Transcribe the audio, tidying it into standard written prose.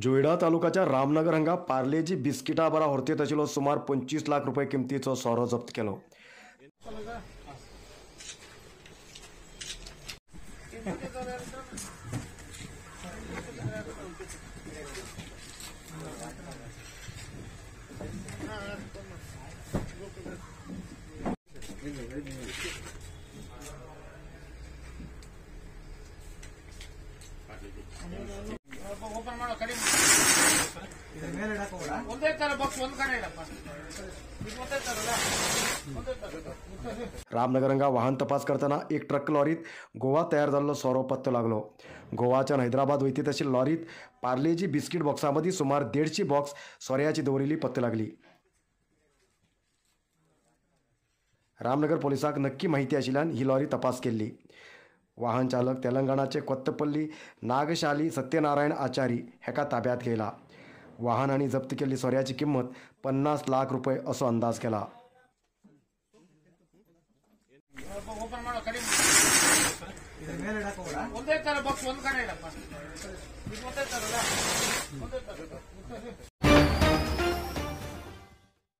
जोईडा तालुक्याच्या रामनगर हांगा पार्लेजी बिस्किटां बरा व्हरतेत आशिल्लो सुमार 25 लाख रुपये किमतीचो सोरो जप्त केलो। ಓಪನ್ ಮಾಡೋ ಕಡಿಮೆ ಒಂದೇ ತರ ಬಾಕ್ಸ್ ಒಂದು ಕಡೆ ಇಡಪ್ಪ ಇದು ಒಂದೇ ತರಲ್ಲ ಒಂದೇ ತರ रामनगर हांगा वाहन तपास करताना एक ट्रक लॉरीत गोवा तयार जाल्लो सोरो पत्तो लागलो। गोवाच्यान हैदराबाद वयती तशी लॉरीत पार्लेजी बिस्कीट बॉक्सांमदीं सुमार 150 बॉक्स सोऱ्याची दवरिल्ली पत्ते लागली। रामनगर पोलिसांक नक्की माहिती आशिल्ल्यान ही लॉरी तपास केल्ली। वाहन चालक तेलंगणाचे कोत्तपल्ली नागशाली सत्यनारायण आचारी हेका ताब्यात घेयला। वाहन आनी जप्त केल्ली सोऱ्याची किंमत 50 लाख रुपये असो अंदाज केला। ಓಪನ್ ಮಾಡೋ ಕಡಿಮೆ ಒಂದೇ ತರ ಬಾಕ್ಸ್ ಒಂದು ಕಡೆ ಇಡಪ್ಪ ಇದು ಒಂದೇ ತರಲ್ಲ ಒಂದೇ ತರ